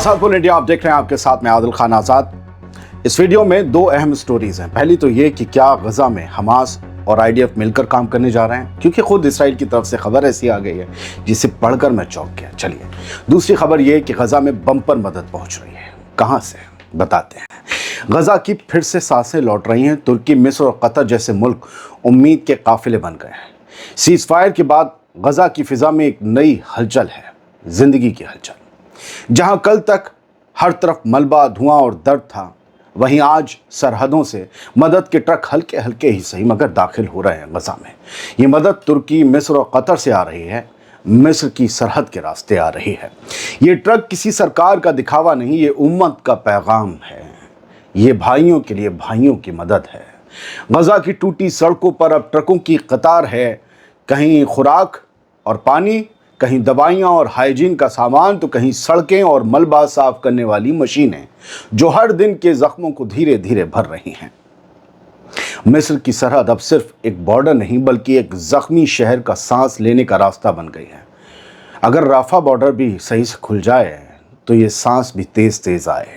आजाद बोल इंडिया आप देख रहे हैं, आपके साथ में आदिल खान आजाद। इस वीडियो में दो अहम स्टोरीज हैं। पहली तो ये कि क्या गजा में हमास और आईडीएफ मिलकर काम करने जा रहे हैं, क्योंकि खुद इसराइल की तरफ से खबर ऐसी आ गई है जिसे पढ़कर मैं चौंक गया। चलिए दूसरी खबर ये कि गजा में बम्पर मदद पहुंच रही है। कहां से, बताते हैं। गजा की फिर से सांसें लौट रही हैं। तुर्की, मिस्र और कतर जैसे मुल्क उम्मीद के काफिले बन गए हैं। सीज़फायर के बाद गजा की फिजा में एक नई हलचल है, जिंदगी की हलचल। जहां कल तक हर तरफ मलबा, धुआं और दर्द था, वहीं आज सरहदों से मदद के ट्रक हल्के हल्के ही सही मगर दाखिल हो रहे हैं गजा में। ये मदद तुर्की, मिस्र और कतर से आ रही है। मिस्र की सरहद के रास्ते आ रही है। ये ट्रक किसी सरकार का दिखावा नहीं, ये उम्मत का पैगाम है। ये भाइयों के लिए भाइयों की मदद है। गजा की टूटी सड़कों पर अब ट्रकों की कतार है। कहीं खुराक और पानी, कहीं दवाइयाँ और हाइजीन का सामान, तो कहीं सड़कें और मलबा साफ करने वाली मशीनें जो हर दिन के जख्मों को धीरे धीरे भर रही हैं। मिस्र की सरहद अब सिर्फ एक बॉर्डर नहीं बल्कि एक जख्मी शहर का सांस लेने का रास्ता बन गई है। अगर राफा बॉर्डर भी सही से खुल जाए तो ये सांस भी तेज तेज आए।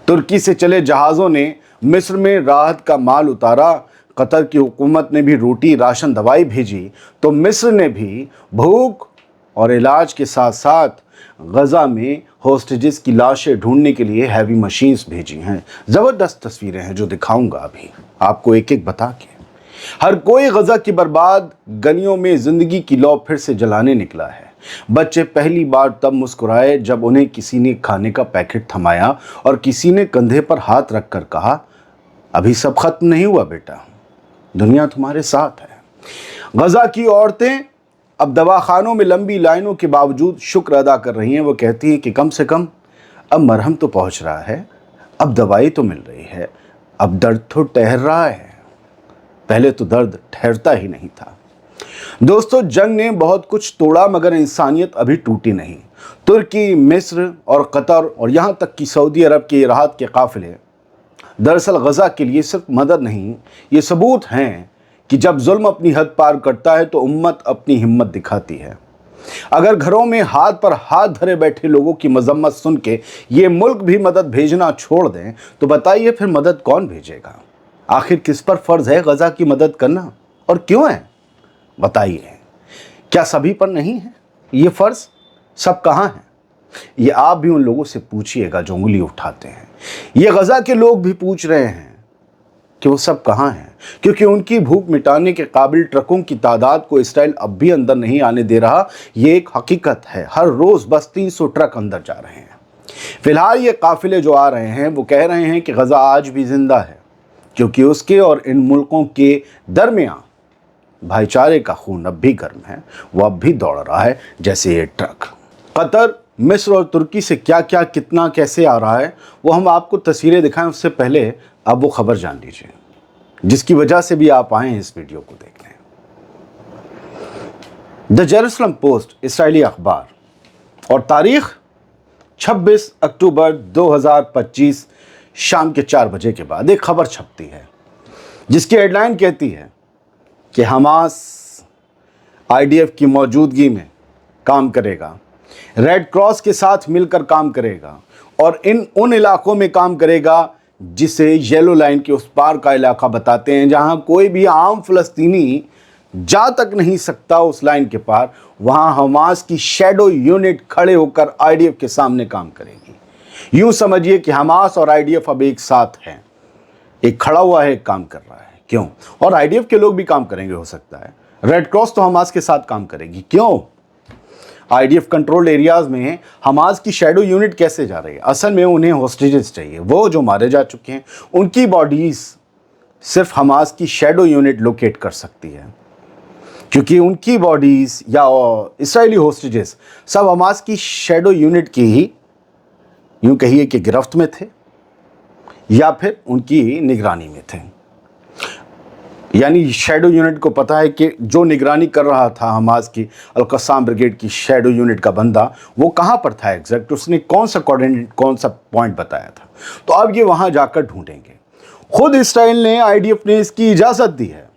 तुर्की से चले जहाज़ों ने मिस्र में राहत का माल उतारा। कतर की हुकूमत ने भी रोटी, राशन, दवाई भेजी, तो मिस्र ने भी भूख और इलाज के साथ साथ गजा में होस्टेजेस की लाशें ढूंढने के लिए हैवी मशीन्स भेजी हैं। ज़बरदस्त तस्वीरें हैं जो दिखाऊंगा अभी आपको एक एक बता के। हर कोई गजा की बर्बाद गलियों में ज़िंदगी की लौ फिर से जलाने निकला है। बच्चे पहली बार तब मुस्कुराए जब उन्हें किसी ने खाने का पैकेट थमाया और किसी ने कंधे पर हाथ रखकर कहा, अभी सब खत्म नहीं हुआ बेटा, दुनिया तुम्हारे साथ है। गजा की औरतें अब दवाखानों में लंबी लाइनों के बावजूद शुक्र अदा कर रही हैं। वो कहती हैं कि कम से कम अब मरहम तो पहुंच रहा है, अब दवाई तो मिल रही है, अब दर्द तो ठहर रहा है। पहले तो दर्द ठहरता ही नहीं था। दोस्तों, जंग ने बहुत कुछ तोड़ा मगर इंसानियत अभी टूटी नहीं। तुर्की, मिस्र और कतर और यहाँ तक कि सऊदी अरब के राहत के काफिले दरअसल गजा के लिए सिर्फ मदद नहीं, ये सबूत हैं कि जब जुल्म अपनी हद पार करता है तो उम्मत अपनी हिम्मत दिखाती है। अगर घरों में हाथ पर हाथ धरे बैठे लोगों की मजम्मत सुन के ये मुल्क भी मदद भेजना छोड़ दें तो बताइए फिर मदद कौन भेजेगा? आखिर किस पर फर्ज है गजा की मदद करना और क्यों है? बताइए, क्या सभी पर नहीं है ये फर्ज? सब कहाँ हैं? ये आप भी उन लोगों से पूछिएगा जो उंगली उठाते हैं। ये गजा के लोग भी पूछ रहे हैं कि वो सब कहाँ हैं, क्योंकि उनकी भूख मिटाने के काबिल ट्रकों की तादाद को इसराइल अब भी अंदर नहीं आने दे रहा। ये एक हकीकत है। हर रोज़ बस 300 ट्रक अंदर जा रहे हैं। फिलहाल ये काफिले जो आ रहे हैं वो कह रहे हैं कि गजा आज भी जिंदा है, क्योंकि उसके और इन मुल्कों के दरमियान भाईचारे का खून अब भी गर्म है। वो अब भी दौड़ रहा है जैसे ये ट्रक। कतर, मिस्र और तुर्की से क्या क्या, कितना, कैसे आ रहा है वो हम आपको तस्वीरें दिखाएं उससे पहले अब वो खबर जान लीजिए जिसकी वजह से भी आप आए हैं इस वीडियो को देखने। द जेरूसलम पोस्ट इस्राएली अखबार और तारीख 26 अक्टूबर 2025 शाम के 4 बजे के बाद एक खबर छपती है जिसकी हेडलाइन कहती है कि हमास आईडीएफ की मौजूदगी में काम करेगा, रेड क्रॉस के साथ मिलकर काम करेगा और उन इलाकों में काम करेगा जिसे येलो लाइन के उस पार का इलाका बताते हैं, जहां कोई भी आम फ़लस्तीनी जा तक नहीं सकता उस लाइन के पार। वहां हमास की शैडो यूनिट खड़े होकर आईडीएफ के सामने काम करेगी। यूं समझिए कि हमास और आईडीएफ अब एक साथ हैं, एक खड़ा हुआ है, एक काम कर रहा है। क्यों? और आईडीएफ के लोग भी काम करेंगे हो सकता है। रेड क्रॉस तो हमास के साथ काम करेगी। क्यों? आईडीएफ कंट्रोल एरियाज में हमास की शैडो यूनिट कैसे जा रही है? असल में उन्हें होस्टेजेस चाहिए। वो जो मारे जा चुके हैं उनकी बॉडीज सिर्फ हमास की शैडो यूनिट लोकेट कर सकती है, क्योंकि उनकी बॉडीज या इस्राएली होस्टेजेस सब हमास की शैडो यूनिट की ही यूं कहिए कि गिरफ्त में थे या फिर उनकी निगरानी में थे। यानी शैडो यूनिट को पता है कि जो निगरानी कर रहा था हमास की अल-कस्साम ब्रिगेड की शैडो यूनिट का बंदा वो कहाँ पर था एग्जैक्ट, उसने कौन सा कोऑर्डिनेट, कौन सा पॉइंट बताया था। तो अब ये वहाँ जाकर ढूंढेंगे। खुद इसराइल ने, आईडीएफ ने इसकी इजाज़त दी है।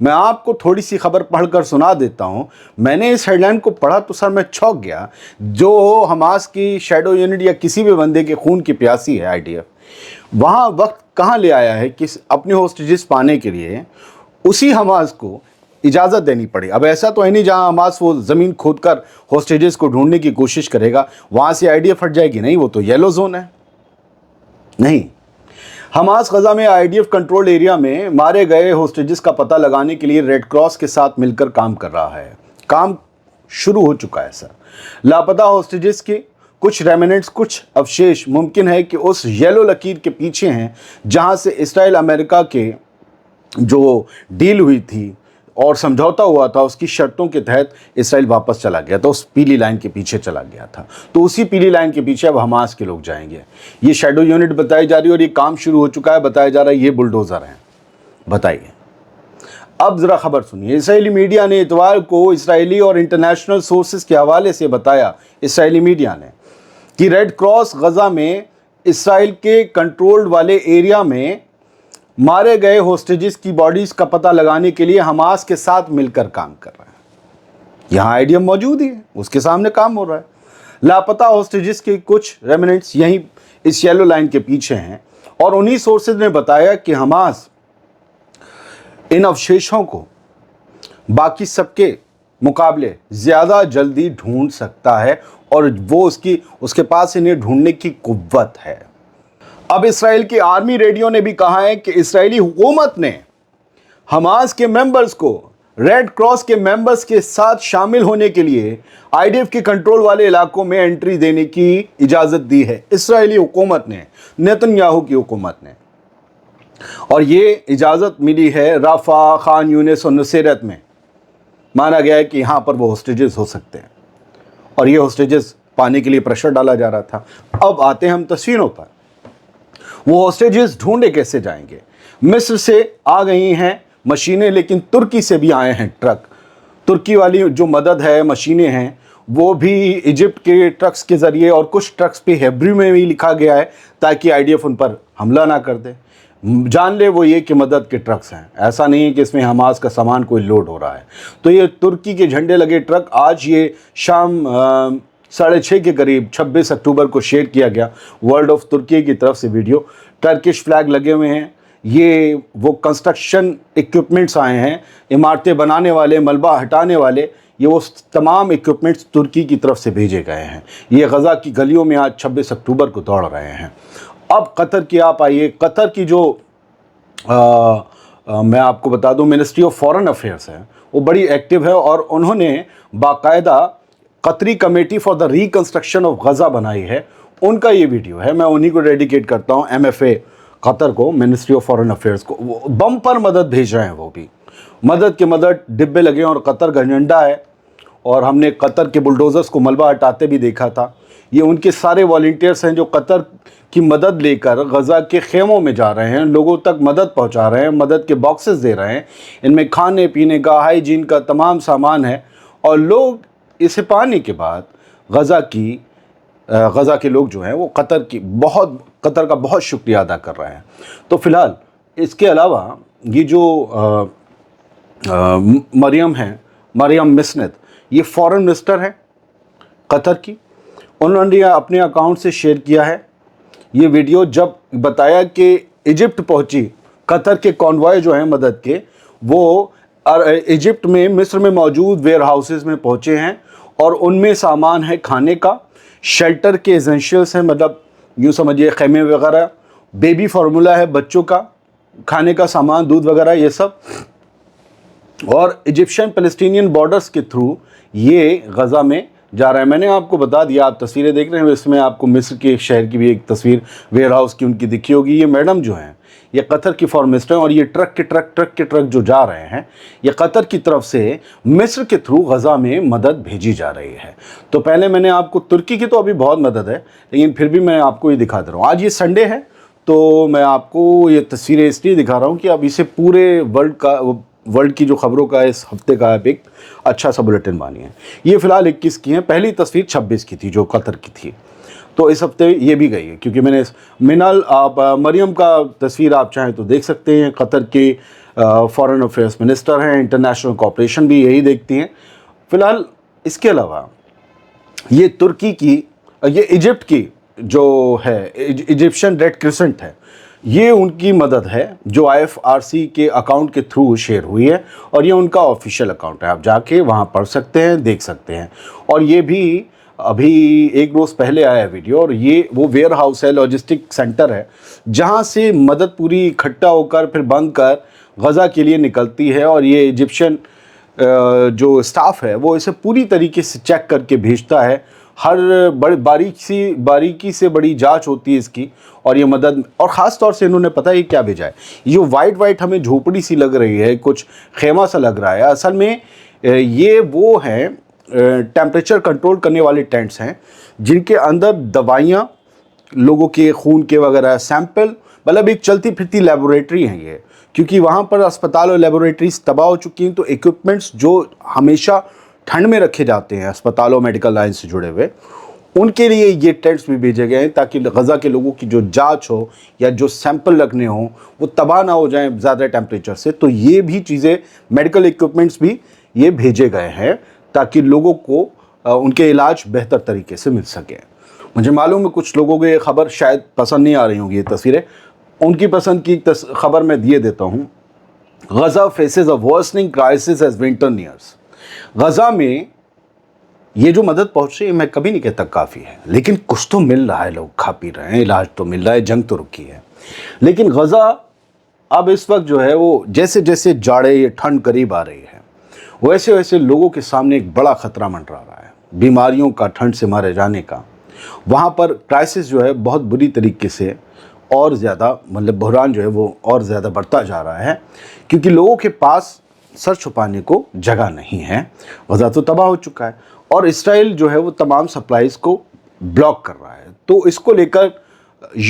मैं आपको थोड़ी सी खबर पढ़कर सुना देता हूँ। मैंने इस हेडलाइन को पढ़ा तो सर मैं चौंक गया। जो हमास की शैडो यूनिट या किसी भी बंदे के खून की प्यासी है आईडीएफ, वहाँ वक्त कहाँ ले आया है कि अपने होस्टेजेस पाने के लिए उसी हमास को इजाज़त देनी पड़ी। अब ऐसा तो है नहीं जहाँ हमास वो ज़मीन खोद कर होस्टेजेस को ढूंढने की कोशिश करेगा वहाँ से आईडीएफ हट जाएगी, नहीं, वो तो येलो जोन है। नहीं, हमास गजा में आईडीएफ कंट्रोल एरिया में मारे गए होस्टेजेस का पता लगाने के लिए रेड क्रॉस के साथ मिलकर काम कर रहा है। काम शुरू हो चुका है सर। लापता होस्टेजेस के कुछ रेमिनेंट्स, कुछ अवशेष मुमकिन है कि उस येलो लकीर के पीछे हैं जहां से इसराइल अमेरिका के जो डील हुई थी और समझौता हुआ था उसकी शर्तों के तहत इसराइल वापस चला गया था, उस पीली लाइन के पीछे चला गया था। तो उसी पीली लाइन के पीछे अब हमास के लोग जाएंगे। ये शैडो यूनिट बताई जा रही है और ये काम शुरू हो चुका है। बताया जा रहा है ये बुलडोज़र हैं। बताइए, अब ज़रा खबर सुनिए। इसराइली मीडिया ने इतवार को इसराइली और इंटरनेशनल सोर्सेज के हवाले से बताया, इसराइली मीडिया ने, कि रेड क्रॉस गजा में इसराइल के कंट्रोल्ड वाले एरिया में मारे गए होस्टेजेस की बॉडीज़ का पता लगाने के लिए हमास के साथ मिलकर काम कर रहा है। यहाँ आईडीएफ मौजूद ही है, उसके सामने काम हो रहा है। लापता होस्टेजेस के कुछ रेमिनेंट्स यहीं इस येलो लाइन के पीछे हैं और उन्हीं सोर्सेज ने बताया कि हमास इन अवशेषों को बाकी सबके मुकाबले ज़्यादा जल्दी ढूंढ सकता है और वो उसके पास इन्हें ढूंढने की कुव्वत है। अब इसराइल की आर्मी रेडियो ने भी कहा है कि इसराइली हुकूमत ने हमास के मेंबर्स को रेड क्रॉस के मेंबर्स के साथ शामिल होने के लिए आईडीएफ के कंट्रोल वाले इलाकों में एंट्री देने की इजाज़त दी है। इसराइली हुकूमत ने, नेतन्याहू की हुकूमत ने। और ये इजाज़त मिली है राफा, खान यूनिस और नुसैरत में। माना गया है कि यहाँ पर वो होस्टेजेस हो सकते हैं और ये होस्टेजेस पाने के लिए प्रेशर डाला जा रहा था। अब आते हैं हम तस्वीरों पर। वो होस्टेजेस ढूंढे कैसे जाएंगे? मिस्र से आ गई हैं मशीनें, लेकिन तुर्की से भी आए हैं ट्रक। तुर्की वाली जो मदद है, मशीनें हैं, वो भी इजिप्ट के ट्रक्स के ज़रिए, और कुछ ट्रक्स पे हेब्रू में भी लिखा गया है ताकि आईडीएफ उन पर हमला ना कर दे। जान ले वो ये कि मदद के ट्रक्स हैं, ऐसा नहीं है कि इसमें हमास का सामान कोई लोड हो रहा है। तो ये तुर्की के झंडे लगे ट्रक आज ये शाम 6:30 के करीब 26 अक्टूबर को शेयर किया गया वर्ल्ड ऑफ तुर्की की तरफ से वीडियो। टर्किश फ्लैग लगे हुए हैं। ये वो कंस्ट्रक्शन इक्विपमेंट्स आए हैं, इमारतें बनाने वाले, मलबा हटाने वाले, ये वो तमाम इक्विपमेंट्स तुर्की की तरफ से भेजे गए हैं। ये गज़ा की गलियों में आज 26 अक्टूबर को दौड़ रहे हैं। अब कतर की आप आइए। कतर की जो मैं आपको बता दूं मिनिस्ट्री ऑफ फॉरेन अफेयर्स है, वो बड़ी एक्टिव है और उन्होंने बाकायदा Qatari committee for the reconstruction of Gaza बनाई है। उनका ये वीडियो है, मैं उन्हीं को डेडिकेट करता हूँ, MFA कतर को, मिनिस्ट्री ऑफ फॉरेन अफेयर्स को। वो बम पर मदद भेज रहे हैं, वो भी मदद के मदद डिब्बे लगे हैं और कतर का झंडा है। और हमने कतर के बुलडोज़र्स को मलबा हटाते भी देखा था। ये उनके सारे वॉलंटियर्स हैं जो कतर की मदद लेकर गज़ा के खेमों में जा रहे हैं, लोगों तक मदद पहुंचा रहे हैं, मदद के बॉक्सेस दे रहे हैं। इनमें खाने पीने का, हाइजीन का तमाम सामान है और लोग इसे पाने के बाद गज़ा के लोग जो हैं वो कतर का बहुत शुक्रिया अदा कर रहे हैं। तो फ़िलहाल इसके अलावा ये जो मरियम मिस्नेत, ये फॉरेन मिनिस्टर हैं कतर की। उन्होंने अपने अकाउंट से शेयर किया है ये वीडियो, जब बताया कि इजिप्ट पहुंची कतर के कॉन्वॉय जो हैं मदद के, वो इजिप्ट में, मिस्र में मौजूद वेयर हाउसेस में पहुंचे हैं और उनमें सामान है खाने का, शेल्टर के एसेंशियल्स हैं, मतलब यूँ समझिए खैमे वगैरह, बेबी फार्मूला है बच्चों का, खाने का सामान, दूध वगैरह, ये सब। और इजिप्शियन पैलेस्टीनियन बॉर्डर्स के थ्रू ये गज़ा में जा रहा है। मैंने आपको बता दिया, आप तस्वीरें देख रहे हैं, इसमें आपको मिस्र के एक शहर की भी एक तस्वीर वेयर हाउस की उनकी दिखी होगी। ये मैडम जो हैं ये कतर की फॉरेन मिनिस्टर हैं और ये ट्रक के ट्रक जो जा रहे हैं ये कतर की तरफ से मिस्र के थ्रू गज़ा में मदद भेजी जा रही है। तो पहले मैंने आपको तुर्की की तो अभी बहुत मदद है, लेकिन फिर भी मैं आपको ये दिखा दे रहा हूँ। आज ये संडे है तो मैं आपको ये तस्वीरें इसलिए दिखा रहा हूँ कि अब इसे पूरे वर्ल्ड की जो खबरों का इस हफ्ते का एक अच्छा सा बुलेटिन बानी है। ये फ़िलहाल 21 की है, पहली तस्वीर 26 की थी जो कतर की थी। تو اس ہفتے یہ بھی گئی ہے، کیونکہ میں نے مریم کا تصویر آپ چاہیں تو دیکھ سکتے ہیں، قطر کے فارن افیئرس منسٹر ہیں، انٹرنیشنل کوآپریشن بھی یہی دیکھتی ہیں فی الحال۔ اس کے علاوہ یہ ترکی کی، یہ ایجپٹ کی جو ہے ایجپشن ریڈ کرسنٹ ہے، یہ ان کی مدد ہے جو IFRC کے اکاؤنٹ کے تھرو شیئر ہوئی ہے، اور یہ ان کا آفیشیل اکاؤنٹ ہے، آپ جا کے وہاں پڑھ سکتے ہیں، دیکھ سکتے ہیں۔ اور یہ بھی ابھی ایک روز پہلے آیا ہے ویڈیو، اور یہ وہ ویئر ہاؤس ہے، لاجسٹک سینٹر ہے، جہاں سے مدد پوری اکٹھا ہو کر پھر بند کر غزہ کے لیے نکلتی ہے، اور یہ ایجپشن جو اسٹاف ہے وہ اسے پوری طریقے سے چیک کر کے بھیجتا ہے، ہر بڑی باریکی سے بڑی جانچ ہوتی ہے اس کی، اور یہ مدد، اور خاص طور سے انہوں نے پتہ ہے کیا بھیجا ہے، یہ وائٹ ہمیں جھوپڑی سی لگ رہی ہے، کچھ خیمہ سا لگ رہا ہے، اصل میں یہ وہ ہیں ٹیمپریچر کنٹرول کرنے والے ٹینٹس ہیں، جن کے اندر دوائیاں، لوگوں کے خون کے وغیرہ سیمپل، مطلب ایک چلتی پھرتی لیبوریٹری ہیں یہ، کیونکہ وہاں پر اسپتال اور لیبوریٹریز تباہ ہو چکی ہیں، تو ایکوپمنٹس جو ہمیشہ ٹھنڈ میں رکھے جاتے ہیں اسپتالوں میڈیکل لائن سے جڑے ہوئے، ان کے لیے یہ ٹینٹس بھی بھیجے گئے ہیں تاکہ غزہ کے لوگوں کی جو جانچ ہو یا جو سیمپل رکھنے ہوں وہ تباہ نہ ہو جائیں زیادہ ٹیمپریچر سے، تو یہ بھی چیزیں، میڈیکل ایکوپمنٹس بھی یہ بھیجے گئے ہیں تاکہ لوگوں کو ان کے علاج بہتر طریقے سے مل سکے۔ مجھے معلوم ہے کچھ لوگوں کو یہ خبر شاید پسند نہیں آ رہی ہوں گی، یہ تصویریں، ان کی پسند کی خبر میں دیے دیتا ہوں۔ Gaza faces a worsening crisis as winter nears. Gaza میں یہ جو مدد پہنچ رہی ہے، میں کبھی نہیں کہتا کافی ہے، لیکن کچھ تو مل رہا ہے، لوگ کھا پی رہے ہیں، علاج تو مل رہا ہے، جنگ تو رکی ہے، لیکن غزہ اب اس وقت جو ہے وہ جیسے جیسے جاڑے یہ ٹھنڈ قریب آ رہی ہے، ویسے ویسے لوگوں کے سامنے ایک بڑا خطرہ منڈرا رہا ہے، بیماریوں کا، ٹھنڈ سے مارے جانے کا۔ وہاں پر کرائسس جو ہے بہت بری طریقے سے اور زیادہ، مطلب بحران جو ہے وہ اور زیادہ بڑھتا جا رہا ہے، کیونکہ لوگوں کے پاس سر چھپانے کو جگہ نہیں ہے۔ غزہ تو تباہ ہو چکا ہے، اور اسرائیل جو ہے وہ تمام سپلائز کو بلاک کر رہا ہے، تو اس کو لے کر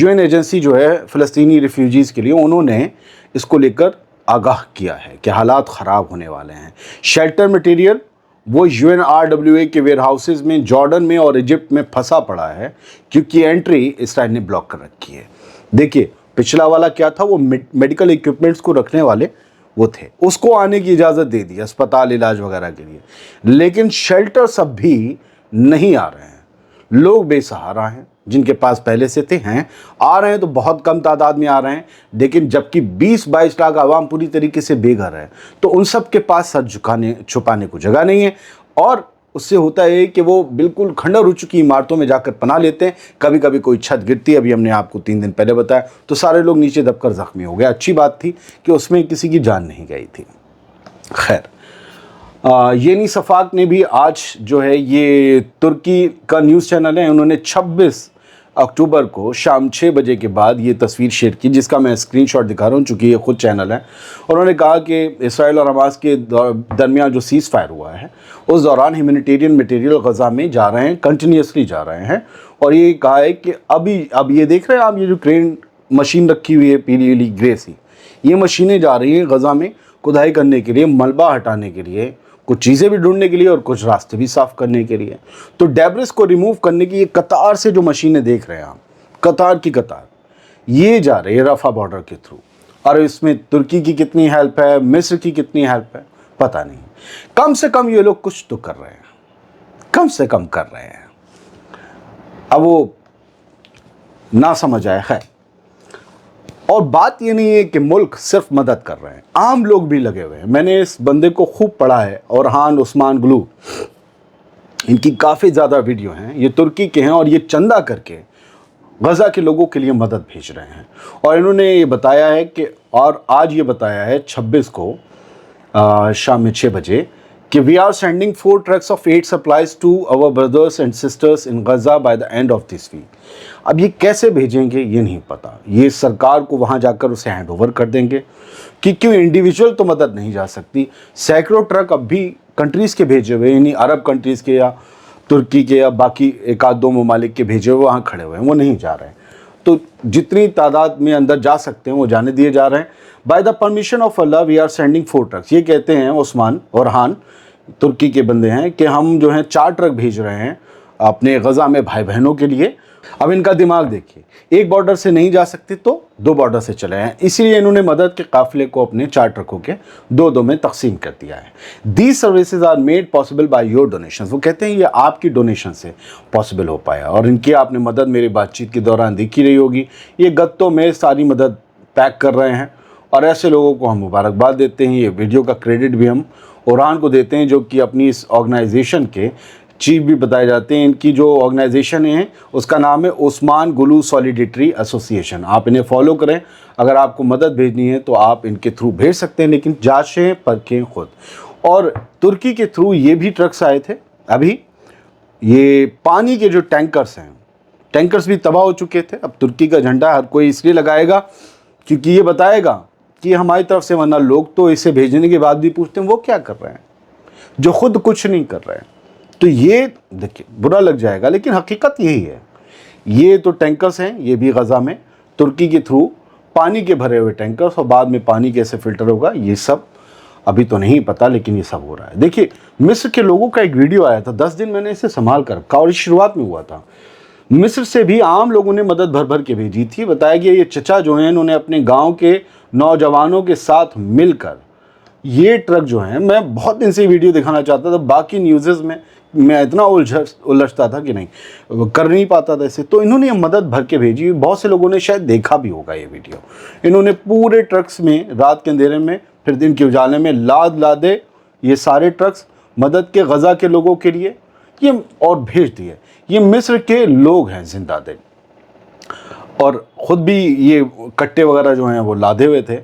UN ایجنسی جو ہے فلسطینی ریفیوجیز کے لیے، انہوں نے اس کو لے کر آگاہ کیا ہے کہ حالات خراب ہونے والے ہیں۔ شیلٹر مٹیریل وہ UNRWA کے ویئر ہاؤسز میں جارڈن میں اور ایجپٹ میں پھنسا پڑا ہے، کیونکہ انٹری اسرائیل نے بلاک کر رکھی ہے۔ دیکھیے پچھلا والا کیا تھا، وہ میڈیکل ایکوپمنٹس کو رکھنے والے وہ تھے، اس کو آنے کی اجازت دے دی اسپتال علاج وغیرہ کے لیے، لیکن شیلٹر سب بھی نہیں آ رہے ہیں، لوگ بے سہارا ہیں، جن کے پاس پہلے سے تھے ہیں، آ رہے ہیں تو بہت کم تعداد میں آ رہے ہیں، لیکن جبکہ 20-22 لاکھ عوام پوری طریقے سے بے گھر ہے، تو ان سب کے پاس سر چھپانے کو جگہ نہیں ہے، اور اس سے ہوتا ہے کہ وہ بالکل کھنڈر ہو چکی عمارتوں میں جا کر پناہ لیتے ہیں۔ کبھی کبھی کوئی چھت گرتی ہے، ابھی ہم نے آپ کو 3 دن پہلے بتایا، تو سارے لوگ نیچے دب کر زخمی ہو گئے۔ اچھی بات تھی کہ اس میں کسی کی جان نہیں گئی تھی۔ خیر، یعنی صفاق نے بھی آج جو ہے، یہ ترکی کا نیوز چینل ہے، انہوں نے 26 اکتوبر کو شام 6 بجے کے بعد یہ تصویر شیئر کی، جس کا میں اسکرین شاٹ دکھا رہا ہوں چونکہ یہ خود چینل ہے۔ انہوں نے کہا کہ اسرائیل اور حماس کے درمیان جو سیز فائر ہوا ہے، اس دوران ہیومینیٹیرین مٹیریل غزہ میں جا رہے ہیں، کنٹینیوسلی جا رہے ہیں، اور یہ کہا ہے کہ اب یہ دیکھ رہے ہیں آپ، یہ جو کرین مشین رکھی ہوئی ہے پیلی والی گرے سی، یہ مشینیں جا رہی ہیں غزہ میں کھدائی کرنے کے لیے، ملبہ ہٹانے کے لیے، کچھ چیزیں بھی ڈھونڈنے کے لیے اور کچھ راستے بھی صاف کرنے کے لیے۔ تو ڈیبرس کو ریموو کرنے کی یہ قطار سے جو مشینیں دیکھ رہے ہیں آپ، قطار کی قطار یہ جا رہی ہے رفح بارڈر کے تھرو، اور اس میں ترکی کی کتنی ہیلپ ہے، مصر کی کتنی ہیلپ ہے، پتہ نہیں۔ کم سے کم یہ لوگ کچھ تو کر رہے ہیں، کم سے کم کر رہے ہیں۔ اب وہ نہ سمجھ آئے، خیر۔ اور بات یہ نہیں ہے کہ ملک صرف مدد کر رہے ہیں، عام لوگ بھی لگے ہوئے ہیں۔ میں نے اس بندے کو خوب پڑھا ہے، اورہان عثمان گلو، ان کی کافی زیادہ ویڈیو ہیں، یہ ترکی کے ہیں، اور یہ چندہ کر کے غزہ کے لوگوں کے لیے مدد بھیج رہے ہیں۔ اور انہوں نے یہ بتایا ہے کہ، اور آج یہ بتایا ہے 26 کو شام میں 6 بجے کہ we are sending 4 trucks of aid supplies to our brothers and sisters in Gaza by the end of this week. اب یہ کیسے بھیجیں گے یہ نہیں پتا، یہ سرکار کو وہاں جا کر اسے ہینڈ اوور کر دیں گے، کہ کیوں انڈیویجول تو مدد نہیں جا سکتی۔ سینکڑوں ٹرک اب بھی کنٹریز کے بھیجے ہوئے، یعنی عرب کنٹریز کے یا ترکی کے یا باقی ایک آدھ 2 ممالک کے بھیجے ہوئے وہاں کھڑے ہوئے ہیں، وہ نہیں جا رہے ہیں۔ تو جتنی تعداد میں اندر جا سکتے ہیں وہ جانے دیے جا رہے ہیں۔ بائی دا پرمیشن آف اللہ وی آر سینڈنگ 4 ٹرکس، یہ کہتے ہیں عثمان اورہان، ترکی کے بندے ہیں، کہ ہم جو ہیں 4 ٹرک بھیج رہے ہیں اپنے غزہ میں بھائی بہنوں کے لیے، अब इनका दिमाग देखिए, एक बॉर्डर से नहीं जा सकते तो 2 बॉर्डर से चले हैं, इसीलिए इन्होंने मदद के काफिले को अपने 4 ट्रकों के 2-2 में तकसीम कर दिया है। These services are made possible by your donation. वो कहते हैं ये आपकी डोनेशन से पॉसिबल हो पाया, और इनकी आपने मदद मेरी बातचीत के दौरान देखी रही होगी। ये गत्तों में सारी मदद पैक कर रहे हैं, और ऐसे लोगों को हम मुबारकबाद देते हैं। ये वीडियो का क्रेडिट भी हम उरान को देते हैं, जो कि अपनी इस ऑर्गेनाइजेशन के चीफ भी बताए जाते हैं। इनकी जो ऑर्गेनाइजेशन है उसका नाम है उस्मान गुलू सॉलिडेटरी एसोसिएशन। आप इन्हें फॉलो करें। अगर आपको मदद भेजनी है तो आप इनके थ्रू भेज सकते हैं, लेकिन जांचें परखें खुद। और तुर्की के थ्रू ये भी ट्रक्स आए थे अभी। ये पानी के जो टैंकर्स हैं, टैंकर्स भी तबाह हो चुके थे। अब तुर्की का झंडा हर कोई इसलिए लगाएगा क्योंकि ये बताएगा कि हमारी तरफ से, वरना लोग तो इसे भेजने के बाद भी पूछते हैं वो क्या कर रहे हैं, जो खुद कुछ नहीं कर रहे हैं। तो ये देखिए बुरा लग जाएगा, लेकिन हकीकत यही है। ये तो टैंकर्स हैं, ये भी गज़ा में तुर्की के थ्रू पानी के भरे हुए टैंकर्स, और बाद में पानी कैसे फ़िल्टर होगा ये सब अभी तो नहीं पता, लेकिन ये सब हो रहा है। देखिए मिस्र के लोगों का एक वीडियो आया था, 10 दिन मैंने इसे संभाल कर रखा, और इस शुरुआत में हुआ था। मिस्र से भी आम लोगों ने मदद भर भर के भेजी थी। बताया गया ये चचा जो हैं इन्होंने अपने गाँव के नौजवानों के साथ मिलकर ये ट्रक जो हैं, मैं बहुत दिन से वीडियो दिखाना चाहता था, बाकी न्यूज़ में मैं इतना उलझता था कि नहीं कर नहीं पाता था इसे। तो इन्होंने मदद भर के भेजी। बहुत से लोगों ने शायद देखा भी होगा ये वीडियो। इन्होंने पूरे ट्रक्स में रात के अंधेरे में फिर दिन के उजाले में लादे ये सारे ट्रक्स मदद के गज़ा के लोगों के लिए ये और भेज दिए। ये मिस्र के लोग हैं जिंदा दिल, और ख़ुद भी ये कट्टे वगैरह जो हैं वो लादे हुए थे।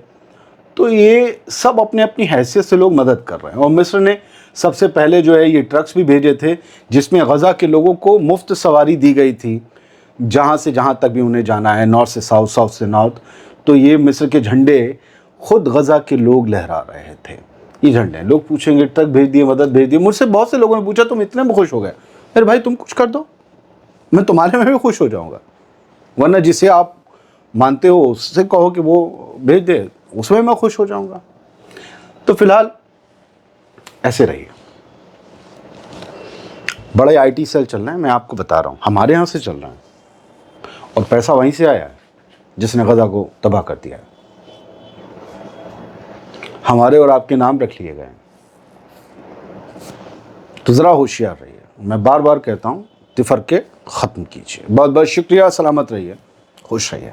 तो ये सब अपने अपनी हैसियत से लोग मदद कर रहे हैं। और मिस्र ने सबसे पहले जो है ये ट्रक्स भी भेजे थे, जिसमें गज़ा के लोगों को मुफ्त सवारी दी गई थी, जहाँ से जहाँ तक भी उन्हें जाना है, नॉर्थ से साउथ, साउथ से नॉर्थ। तो ये मिस्र के झंडे खुद गज़ा के लोग लहरा रहे थे। ये झंडे लोग पूछेंगे ट्रक भेज दिए, मदद भेज दी। मुझसे बहुत से लोगों ने पूछा तुम इतने में खुश हो गए? अरे भाई तुम कुछ कर दो, मैं तुम्हारे में भी खुश हो जाऊँगा। वरना जिसे आप मानते हो उससे कहो कि वो भेज दे, उसमें मैं खुश हो जाऊँगा। तो फिलहाल ऐसे रहिए। बड़े आईटी सेल चल रहे हैं, मैं आपको बता रहा हूँ, हमारे यहाँ से चल रहा है, और पैसा वहीं से आया है जिसने गज़ा को तबाह कर दिया है। हमारे और आपके नाम रख लिए गए। तो ज़रा होशियार रहिए। मैं बार बार कहता हूँ, तफरके ख़त्म कीजिए। बहुत बहुत शुक्रिया। सलामत रहिए, खुश रहिए।